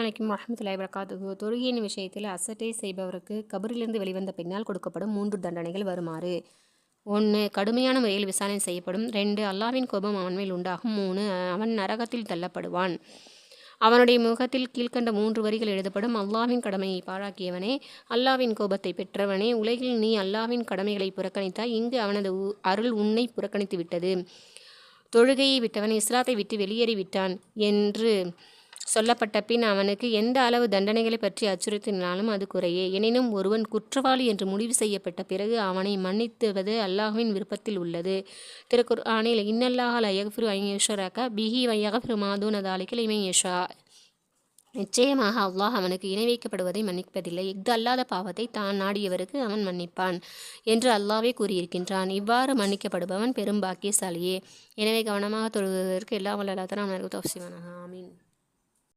அலைக்கும் வரஹ்மத்துல்லாஹி வபரகாத்துஹு. தொழுகையின் விஷயத்தில் அசட்டை செய்பவருக்கு கபரிலிருந்து வெளிவந்த பின்னால் கொடுக்கப்படும் 3 தண்டனைகள் வருமாறு: 1. கடுமையான முறையில் விசாரணை செய்யப்படும். 2. அல்லாஹ்வின் கோபம் அவன் மேல் உண்டாகும். 3. அவன் நரகத்தில் தள்ளப்படுவான். அவனுடைய முகத்தில் கீழ்க்கண்ட 3 வரிகள் எழுதப்படும்: அல்லாஹ்வின் கடமையை பாழாக்கியவனே, அல்லாஹ்வின் கோபத்தை பெற்றவனே, உலகில் நீ அல்லாஹ்வின் கடமைகளை புறக்கணித்தாய், இங்கு அவனது அருள் உன்னை புறக்கணித்து விட்டது. தொழுகையை விட்டவன் இஸ்லாத்தை விட்டு வெளியேறி விட்டான் என்று சொல்லப்பட்ட பின் அவனுக்கு எந்த அளவு தண்டனைகளை பற்றி அச்சுறுத்தினாலும் அது குறையே. எனினும் ஒருவன் குற்றவாளி என்று முடிவு செய்யப்பட்ட பிறகு அவனை மன்னித்துவது அல்லாஹ்வின் விருப்பத்தில் உள்ளது. திருக்குர்ஆனில் இன்னல்லாஹ லா யக்ஃபிரு அன் யுஷ்ரக பிஹி வ யக்ஃபிரு மா தூன தாலிக லிமன் யஷா. நிச்சயமாக அல்லாஹ் அவனுக்கு இணை வைக்கப்படுவதை மன்னிப்பதில்லை. இஃது அல்லாத பாவத்தை தான் நாடியவருக்கு அவன் மன்னிப்பான் என்று அல்லாஹ்வே கூறியிருக்கின்றான். இவ்வாறு மன்னிக்கப்படுபவன் பெரும் பாக்கியசாலியே. எனவே கவனமாக தொழுவதற்கு எல்லாம் வல்ல அல்லாஹ் தஆலா நமக்கு தௌஃபீக் செய்வானாக. ஆமீன்.